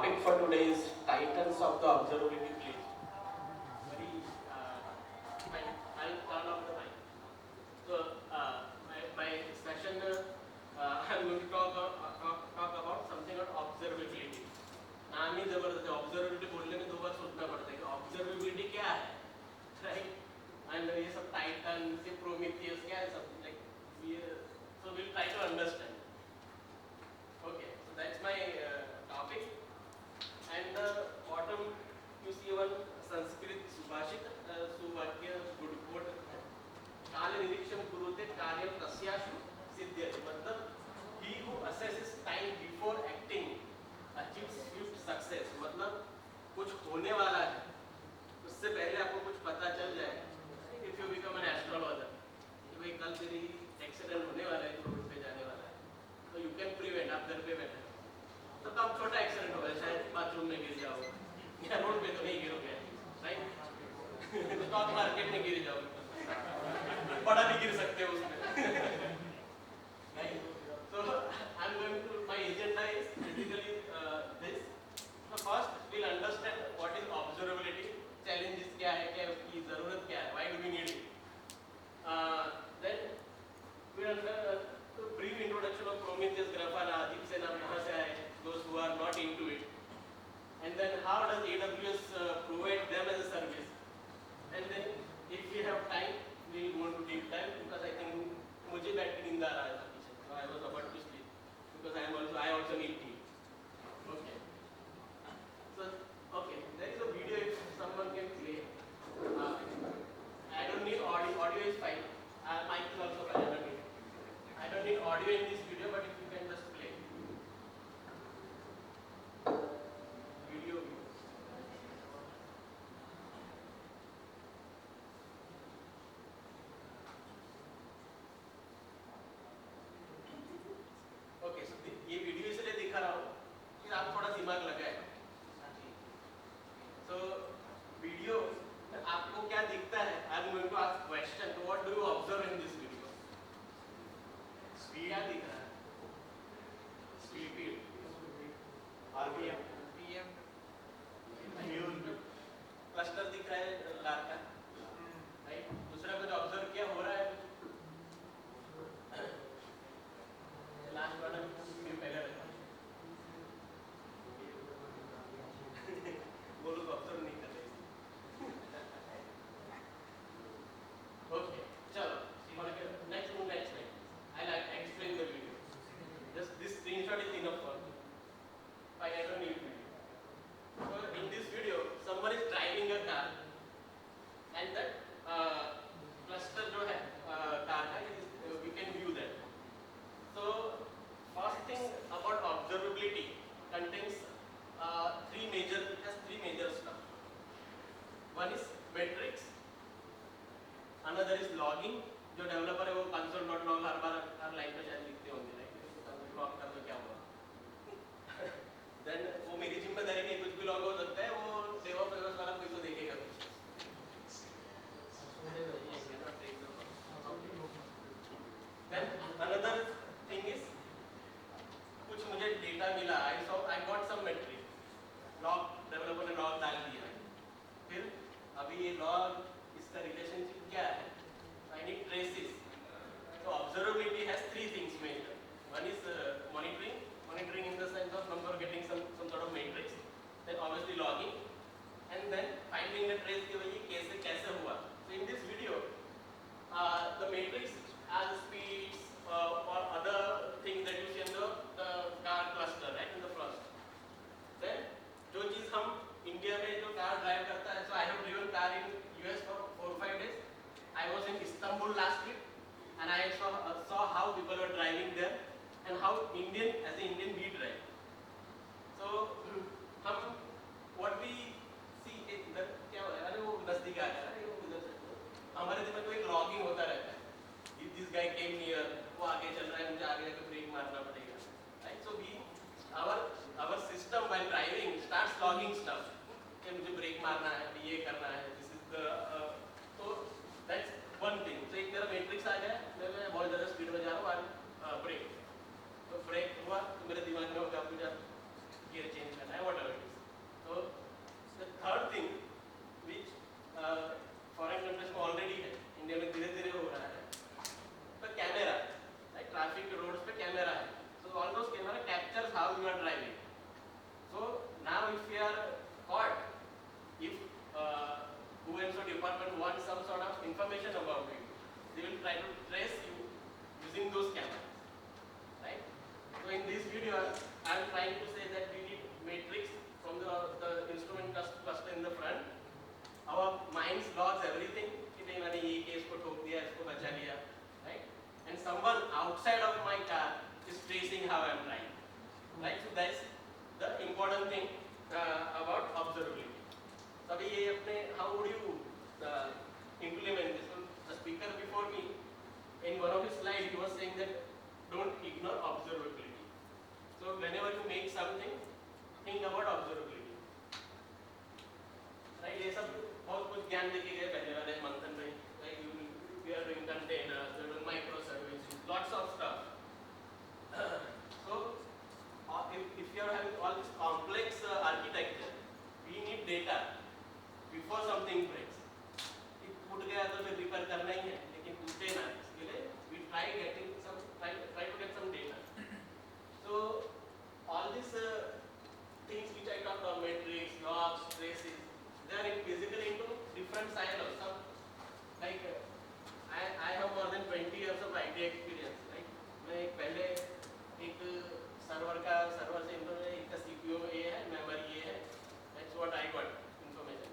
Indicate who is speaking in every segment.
Speaker 1: topic for today is Titans of the Observability Plate. Very, I'll turn off the mic. So, my session, I'm going to talk about something on observability. नाम ही जबरदस्त है. Observability बोलने में दो बार सोचना पड़ता है कि observability क्या है, right? And ये सब Titans, ये Prometheus क्या है सब, like so we'll try to understand. Okay, so that's my topic. And the bottom you see one Sanskrit Subhashit, सुवाक्य good quote. काल निरीक्षण कुरुते कार्यम तस्याशु सिद्ध्यति. मतलब he who assesses time before acting achieves swift success. मतलब कुछ होने वाला है उससे पहले आपको कुछ पता चल जाए. If you become an astrologer, कि भाई कल तेरी एक्सीडेंट होने वाला है, रोड पे जाने वाला है, तो you can prevent. आप घर पे बैठे तो कम छोटा एक्सीडेंट होगा, शायद बाथरूम में गिर जाओ या रोड पे तो नहीं गिरोगे, राइट? स्टॉक मार्केट में गिर जाओ, बड़ा भी गिर सकते हो उसमें. So I'm going to, my agenda is basically this. So first we'll understand what is observability, challenges क्या है, क्या उसकी जरूरत क्या है, why do we need it. Then we'll तो brief introduction of Prometheus, Grafana, अजीब से नाम कहाँ से आए, those who are not into it. And then how does AWS provide them as a service. And then if we have time, we'll go into deep dive because I think मुझे बैठ के नींद आ रहा है पीछे, so I was about to sleep because I also need tea. Okay. So okay, there is a video if someone can play. I don't need audio. Audio is fine. Mic is also fine. I don't need audio in this video, but if you can just play. Video. Okay, so ये video इसलिए दिखा रहा हूँ कि आप थोड़ा दिमाग लगाए. So वीडियो आपको क्या दिखता है? I'm going to ask question. So what do you observe in this video? क्या दिख रहा है? Speed, RPM, PM, क्लस्टर दिख रहा है लार का, राइट? दूसरा कुछ ऑब्जर्व किया हो रहा है? लास्ट वाला वीडियो पहले रखा. वो लोग ऑब्जर्व नहीं कर रहे. Okay, चलो next. I'll explain the video. Just this screenshot is enough for me. I don't need video. So in this video, someone is driving a car, and that cluster जो है car का, we can view that. So first thing about observability contains three major stuff. One is metrics, another is logging. जो developer है वो console.log हर line पे शायद लिखते होंगे, राइट? लॉग कर दो क्या हुआ. देन वो मेरी जिम्मेदारी नहीं, कुछ भी लॉग हो सकता है, वो डेवलपर वाला कोई तो देखेगा. Then another thing is कुछ मुझे डेटा मिला, I got some metric, log developer ने लॉग डाल दिया. फिर अभी ये लॉग इसका रिलेशनशिप क्या है? I need traces. So observability has three things major. One is monitoring in the sense of number, getting some sort of matrix. Then obviously logging, and then finding the trace कि भाई ये कैसे हुआ. So in this video, the matrix as speeds or other things that you see in the car cluster, right, in the first. Then जो चीज हम India में जो कार ड्राइव करता है, so I have driven car in US for 4-5 days. I was in Istanbul last week and I saw how people were driving there. how would you implement this? So the speaker before me, in one of his slides, he was saying that don't ignore observability. So whenever you make something, think about observability. Right? ये सब बहुत कुछ ज्ञान देके गए पहले वाले मंथन में. Like we are doing containers, we are doing microservices, lots of stuff. So if you are having all this complex architecture, we need data before something breaks. If टूट गया तो फिर रिपेयर करना ही है, लेकिन टूटे ना, इसके लिए we try to get some data. So all these things which I talked about, metrics, logs, traces, they are basically into different silos. Some like I have more than 20 years of IT experience. Right? मैं पहले एक server से एक का CPU ये है, memory ये है. That's what I got information.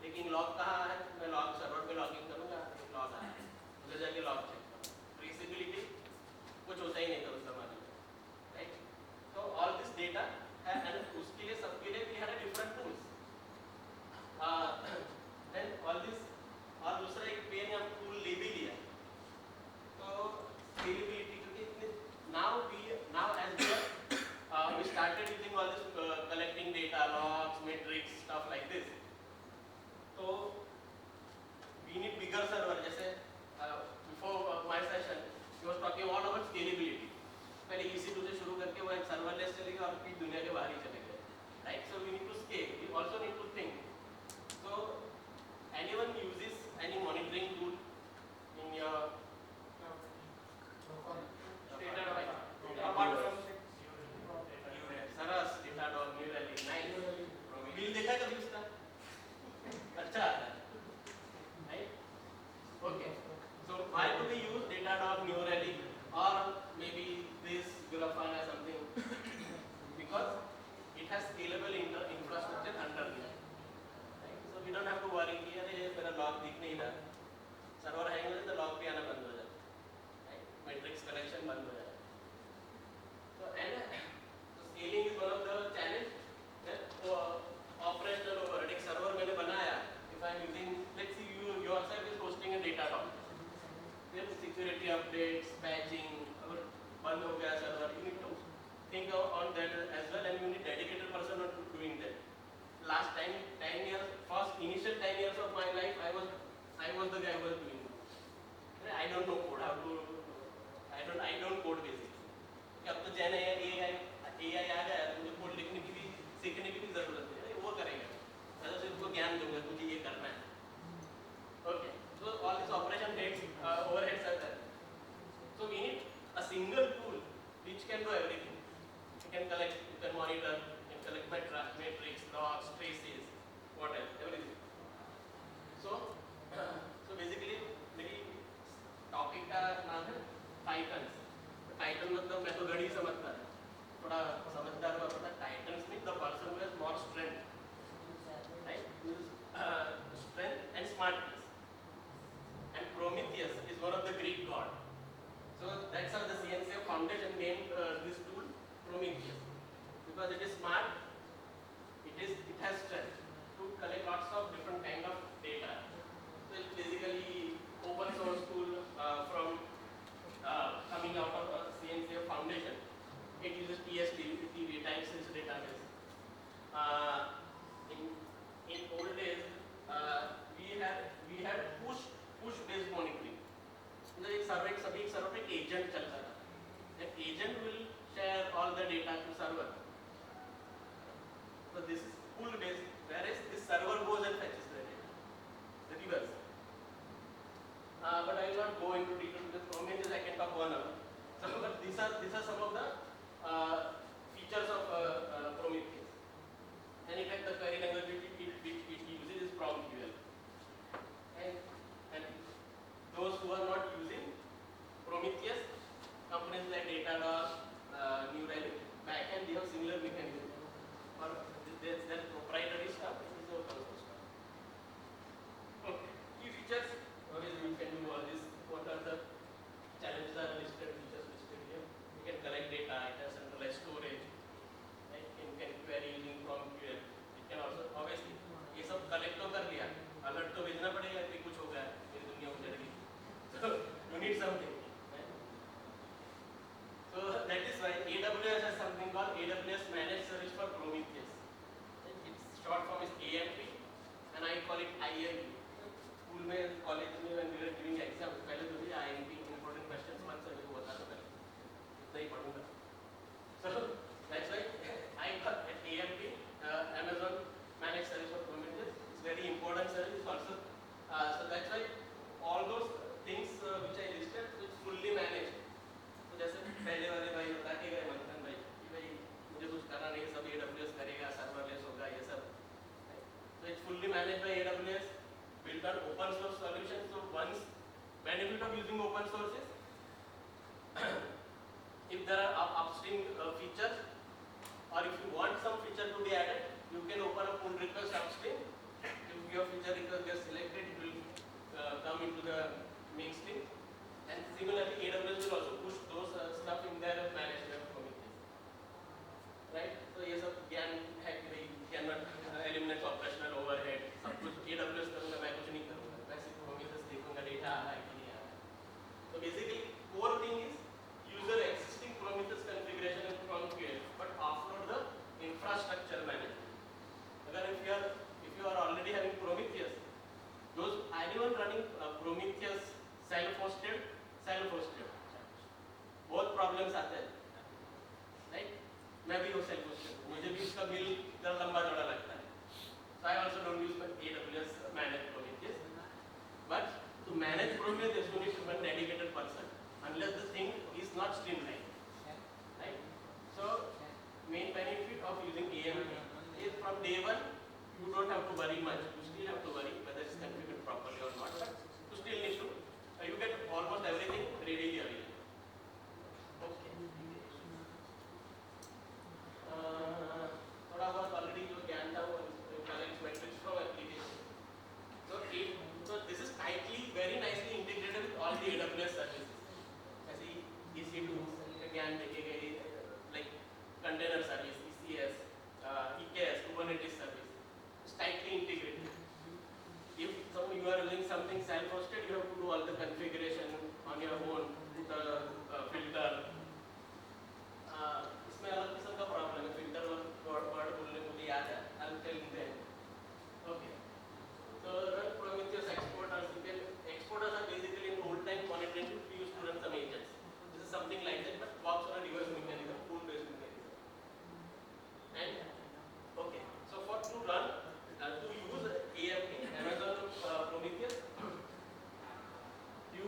Speaker 1: लेकिन लॉग कहाँ है? मैं लॉग सर्वर पे लॉगिंग करूँगा, एक लॉग आया, उधर जाके लॉग चेक करूँ. ट्रेसेबिलिटी कुछ होता ही नहीं था उस जमाने में. Right? So all this data and उसके लिए सबके लिए we had a different tools. Then all this और दूसरा एक पेन हम टूल ले भी लिया. तो स्केलेबिलिटी क्योंकि now as we started using all this collecting data, logs, metrics, stuff like this. So we need bigger server. जैसे before my session, he was talking all about scalability. पहले EC2 से शुरू करके वो एक serverless चले गए और फिर दुनिया के बाहर ही चले गए. Right? So we need to scale. We also need to think. So anyone uses any monitoring tool in your data apart from Saras, Datadog, New Relic, nice. Bill देखा कभी उसका? अच्छा आता है. Right? Okay. So why do we use Datadog, New Relic, or maybe this Grafana something? Because it has scalable infrastructure underneath. Right? So we don't have to worry कि अरे मेरा log दिख नहीं रहा. सर्वर हैंग हो जाए तो log भी आना बंद हो जाता. Right? Matrix connection बंद हो जाता. So scaling is one of the challenge. Operational overhead. एक server मैंने बनाया. If I am using, let's see you yourself is hosting a Datadog. Then security updates, patching, अगर बंद हो गया server, you need to think on that as well, and you need dedicated person on doing that. Last 10 years, initial 10 years of my life, I was the guy who was doing it. I don't know code. I don't code basically. अब तो Gen AI आ गया, तो मुझे code लिखने की भी सीखने की भी जरूरत है. वो करेगा. मैं तो सिर्फ उसको ज्ञान दूंगा, तुझे ये करना है. Okay. So all these operation heads, overheads are there. So we need a single tool which can do everything. You can collect, you can monitor, you can collect metrics, logs, traces, what else, everything. So basically मेरी topic का नाम है titans. Titan मतलब मैं तो घड़ी समझता है, थोड़ा समझदार हुआ पता. Titans means the person who has more strength, right? Strength and smartness. And Prometheus is one of the Greek gods. So that's how the CNCF Foundation named this tool Prometheus, because it is smart, it has strength to collect lots of different kind of data. So it's basically open source tool from coming out of CNCF Foundation. It uses TSDB, time series database. In old days, we had push based monitoring. एक server पे agent चलता था. That agent will share all the data to server. So this is pull based, whereas this server goes and fetches the data, the reverse. But I will not go into detail because Prometheus I can talk 1 hour. So but these are some of the features of Prometheus. And in fact the query language which it uses is PromQL. And those who are not using Prometheus, companies like Datadog, New Relic, backend, they have similar mechanism. Or their proprietary stuff is open source stuff. Okay, key features. Obviously, you can do all this. What are the challenges are listed, features listed here. You can collect data, it has centralized benefit of using open source is if there are upstream features, or if you want some feature to be added, you can open a pull request upstream. If your feature request gets selected, it will come into the mainstream. And similarly, AWS will also push those stuff in their managed web Prometheus. Right? So ये सब ज्ञान है कि भाई cannot eliminate operational overhead. सब कुछ AWS करूँगा, मैं कुछ नहीं करूँगा. मैं सिर्फ Prometheus देखूँगा डेटा आ रहा है कि नहीं आ रहा है. So basically, core thing is user existing Prometheus configuration from QA, but offload the infrastructure management. Again, if you are already having Prometheus, anyone running Prometheus self-hosted, बहुत problems आते हैं, right? मैं भी वो self-hosted हूँ, मुझे भी इसका bill इतना लंबा चौड़ा लगता है. So I also don't use AWS managed Prometheus. But to manage Prometheus, you need to be a dedicated person, unless the thing is not streamlined, right? So main benefit of using AMP is from day one, you don't have to worry much. You still have to worry whether it's configured properly or not, but you still need to. You get almost everything readily available. Okay. थोड़ा बहुत already जो ज्ञान था वो collect metrics from application. So this is tightly, very nicely integrated with all the AWS services. ऐसे EC2 का ज्ञान देखेंगे, like container service, ECS, EKS, Kubernetes service. It's tightly integrated. If you are using something self-hosted, you have to do all the configuration on your own, put a filter. इसमें अलग किस्म का problem है, filter और word बोलने मुझे याद है, I'll tell you then. Okay. So run Prometheus exporters. Exporters are basically in old time monitoring tool we used to run some agents. This is something like that, but works on a reverse mechanism, tool-based mechanism. And okay, so to run, to use AMP, Amazon Prometheus, you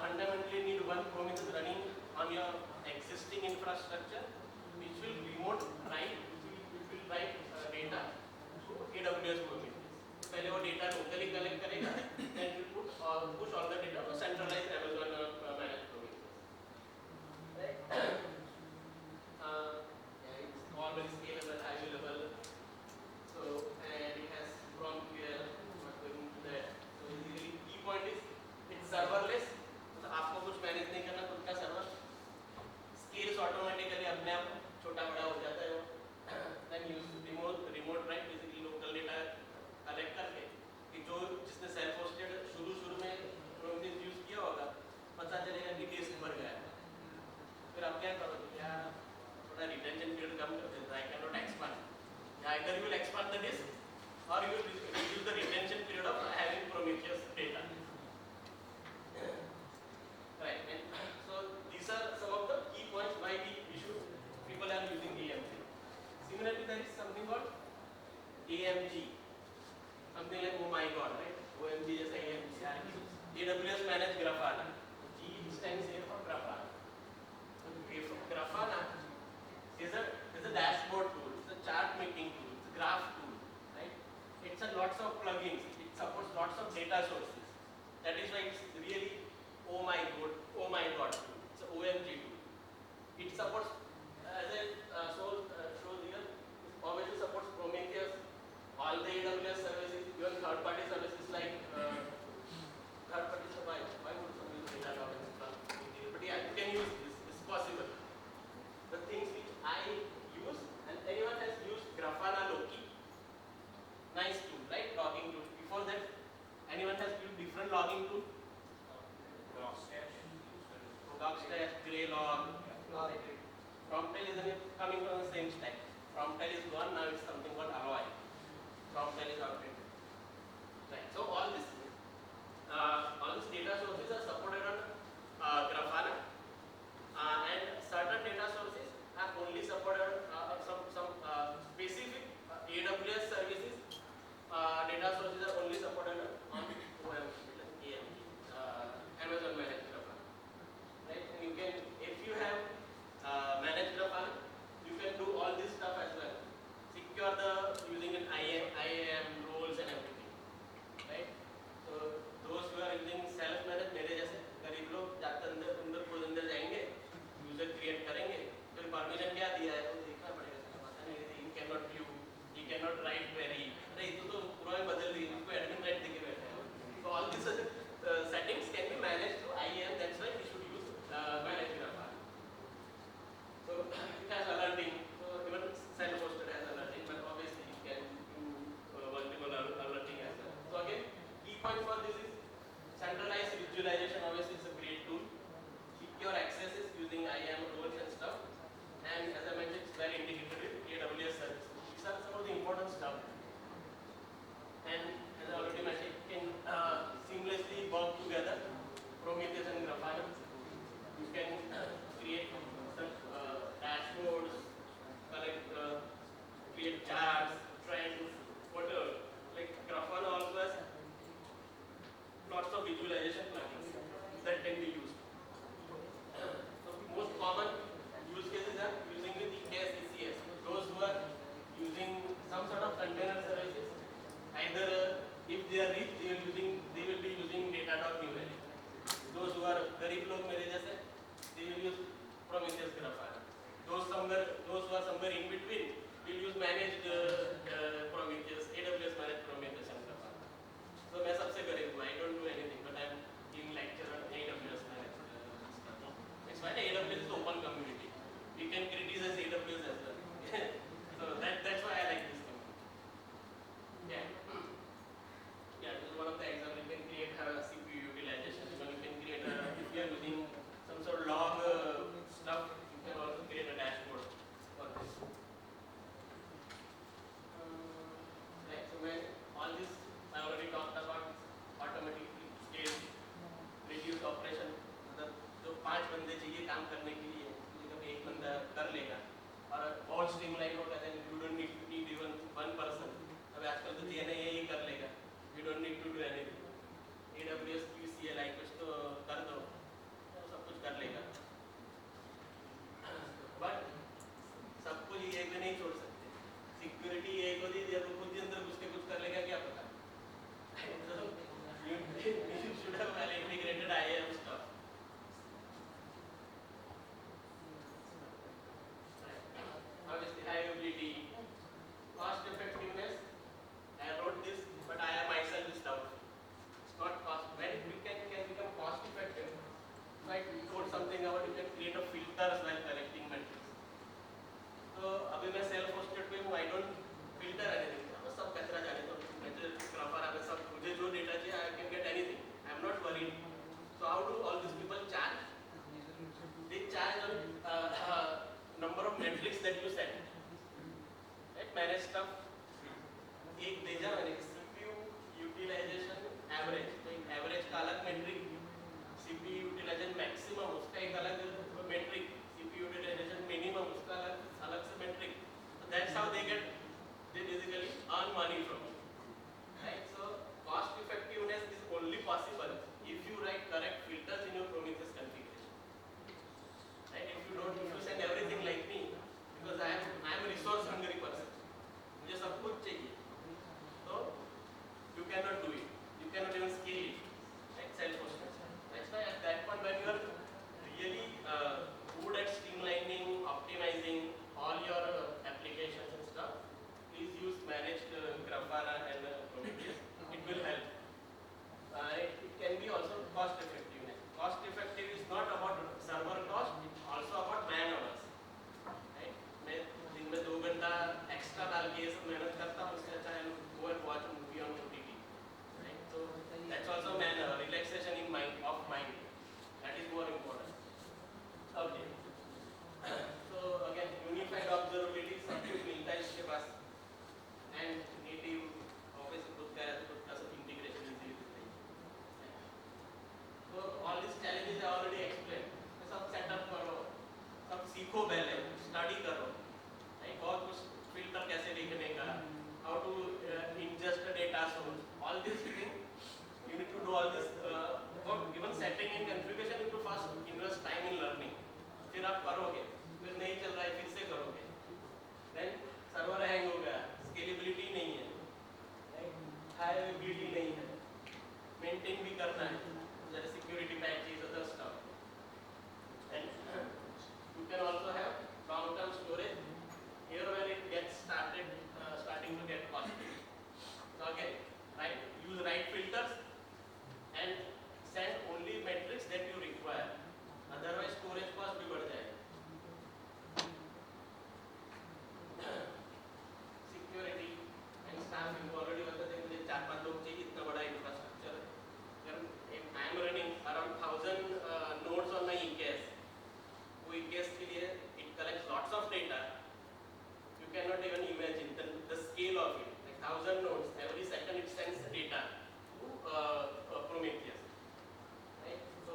Speaker 1: fundamentally need one Prometheus running on your existing infrastructure, which will remote write, data to AWS Prometheus. पहले वो data locally collect करेगा, then it will push all the data to centralized Amazon managed Prometheus. Right? It's normally scalable, available. So and it has from here, not going into that. So basically, key point is it's serverless. तो आपको कुछ manage नहीं करना, खुद का server scales automatically अपने आप छोटा बड़ा हो जाता है वो. Then use remote write, basically local data collect करके कि जो जिसने self-hosted शुरू में Prometheus use किया होगा, पता चलेगा कि disk भर गया है. फिर आप क्या करोगे? क्या थोड़ा retention period कम कर देते हैं. I cannot expand. Either you will expand the disk or you will reduce the retention period of having Prometheus data. Right. And so these are some of the key points why people are using AMG. Similarly, there is something called AMG. Something like oh my god, right? OMG is AMG. AWS managed Grafana. G stands here for Grafana. Grafana is a dashboard tool. It's a chart making tool. It's a graph tool, right? It's a lots of plugins. It supports lots of data sources. That is why it's really oh my god tool. It's an OMG tool. It supports as it shows here. It obviously supports Prometheus, all the AWS services, even third-party services like third-party बहुत streamline होगा, then you don't need even one person. अब आजकल तो GNA ही कर लेगा, you don't need to do anything. AWS QCLI कुछ तो कर दो, वो सब कुछ कर लेगा. But सब कुछ ये भी नहीं छोड़ सकते. Security एक होती है, जब खुद के अंदर घुस के कुछ कर लेगा क्या पता. So you should have well integrated IAM stuff. Obviously, reliability, cost effectiveness. I wrote this, but I myself is doubtful. It's not cost. When we can become cost effective, right? We wrote something about you can create a filters while collecting metrics. So अभी मैं self hosted पे हूँ, I don't filter anything. अब सब कचरा जाने तो मुझे Grafana में सब मुझे जो data चाहिए, I can get anything. I'm not worried. So how do all these people charge? They charge on number of metrics that you set. Right? Manage stuff. एक भेजा मैंने CPU utilization average. तो एक average का अलग metric, CPU utilization maximum उसका एक अलग metric, CPU utilization minimum उसका अलग से metric. So that's how they basically earn money from it. Right? So cost effectiveness is only possible if you write correct filters in your Prometheus configuration. Right? If you send everything like me, because I am a resource hungry person. मुझे सब कुछ चाहिए. So you cannot do it. You cannot even scale it. Like self-hosted. That's why at that point when you are really good at streamlining, optimizing all your applications and stuff, please use managed Grafana and Prometheus. It will help. It can be also cost effectiveness. Cost effective is not about server cost, it's also about man hours. Right? मैं दिन में 2 घंटा extra डाल के ये सब मेहनत करता हूँ, उससे अच्छा है go and watch a movie on OTT. Right? So that's also man hour, relaxation in mind, of mind. That is more important. Okay. So again, unified observability सब कुछ मिलता है इसके पास. And native obviously खुद का सब integration easy होता है. So all these challenges I already explained. सब setup करो, सब सीखो पहले, study करो. Right? बहुत कुछ filter कैसे लिखने का, how to ingest a data source. All these things you need to do all this. Even setting and configuration you need to first invest time in learning. फिर आप करोगे, फिर नहीं चल रहा है फिर से करोगे. Then server hang हो गया, scalability नहीं है, high availability नहीं है, maintain भी करना है, जैसे security patches, other stuff. And you can also have long-term storage. Here where it gets starting to get costly. So again, use right filters and send only metrics that you require. Otherwise, storage cost भी बढ़ जाएगा. Security and staffing already बता दें मुझे 4-5 लोग चाहिए, इतना बड़ा infrastructure. I am running around 1000 nodes on my EKS. वो EKS के लिए it collects lots of data. You cannot even imagine the scale of it. Like 1000 nodes, every second it sends data to Prometheus. Right? So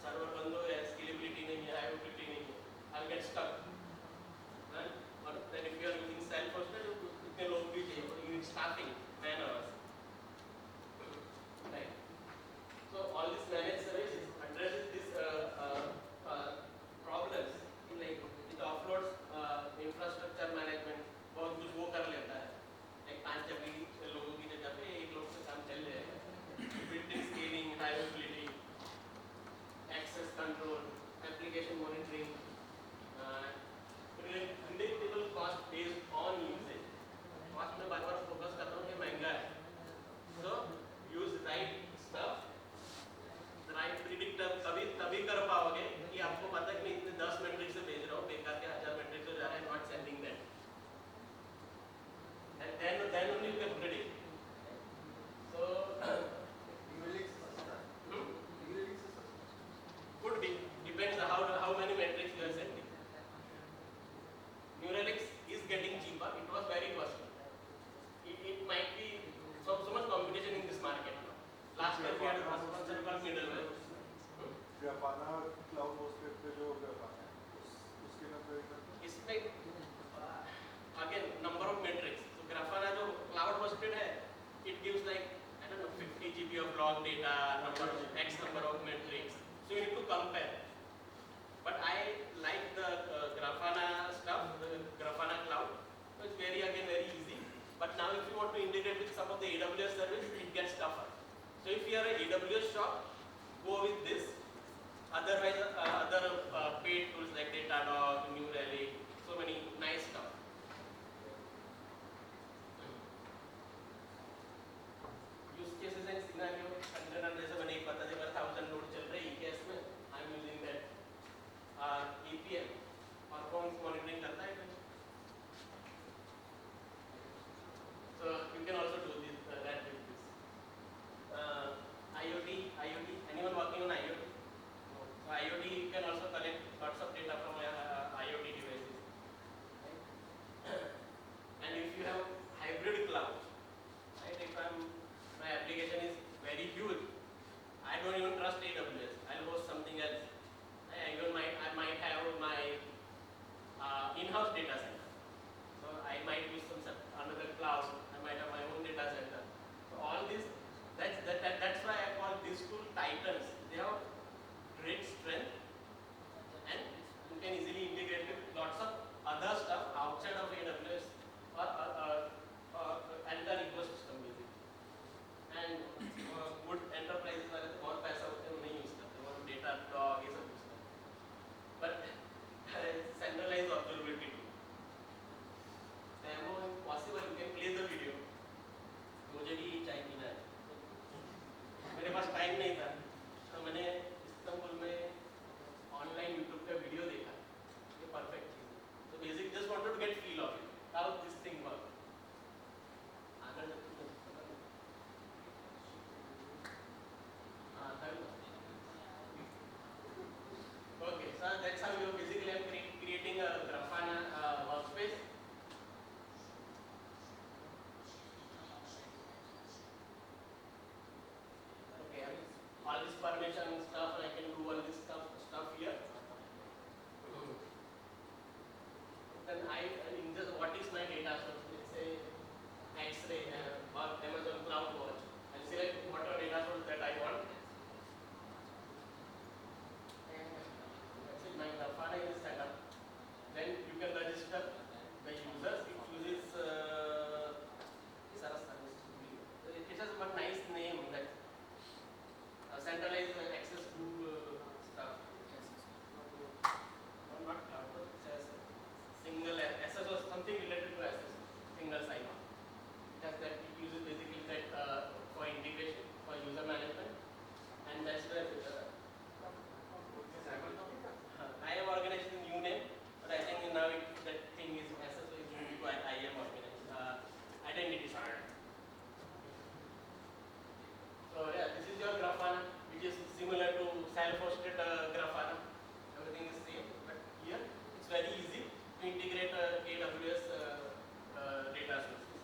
Speaker 1: server बंद हो गया, scalability नहीं है, availability नहीं है, I'll get stuck. Right? Or then if you are using self-hosted, इतने लोग भी चाहिए, you need staffing, man hours. Right? So all these managed services addresses these problems. Like it offloads infrastructure management, बहुत कुछ वो कर लेता है. Like 5 लोगों की जगह पे 1 लोग से काम चल जाएगा. Build log data, X number of metrics. So you need to compare. But I like the Grafana stuff, the Grafana cloud. So it's very easy. But now if you want to integrate with some of the AWS service, it gets tougher. So if you are an AWS shop, go with this. Otherwise, other paid tools like Datadog, New Relic, so many nice stuff. Use cases and scenario. Container जैसे मैंने एक बता दिया 1000 node चल रहे हैं EKS में. I'm using that APM performance monitoring करता है. So you can also do this that with this. IoT. Anyone working on IoT? So IoT you can also collect lots of data from IoT devices. And if you have hybrid cloud, right? If my application is very huge, I don't even trust AWS. I'll host something else. I might have my in-house data center. So I might use another cloud. I might have my own data center. So all this, that's why I call this tool Titans. They have great strength, and you can easily integrate with lots of other stuff outside of AWS or entire ecosystem basically. And good enterprises वाले तो बहुत पैसा होते हैं वो नहीं use करते, वो डेटा लॉग ये सब यूज करते हैं. But centralized observability tool. Demo possible, you can play the video. मुझे भी चाय पीना है. मेरे पास टाइम नहीं था, तो मैंने इस्तांबुल में ऑनलाइन यूट्यूब का वीडियो देखा. ये परफेक्ट चीज़ है. So basically just wanted to get feel of it, how this thing works. आगे okay, so that's how you basically I'm creating a Grafana workspace. Okay, all this permission stuff, I can do all this stuff here. Then in this, what is my data source? Let's say X-ray or Amazon CloudWatch. I'll select whatever data source that I want. My Grafana is set up. Then you can register the users. It uses it has a nice name, that centralized access to stuff. Not cloud, it says single access or something related to access, single sign-on. It has that. It uses basically that for integration, for user management, and that's where. I am organized in new name, but I think now that thing is SS, so it's moved to I am organized. Identity center. So yeah, this is your Grafana, which is similar to self-hosted Grafana. Everything is same, but here it's very easy to integrate AWS data sources.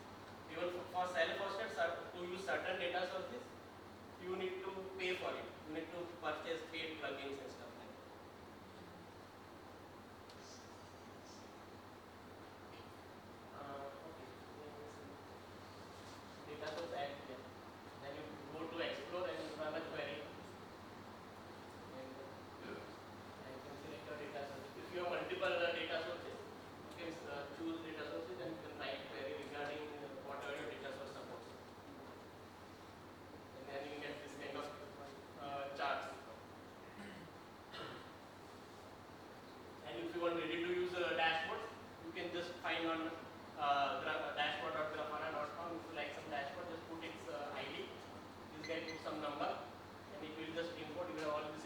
Speaker 1: Even for self-hosted, to use certain data sources, you need to pay for it. You need to purchase paid plugins and stuff. Some number, and it will just import. You have all this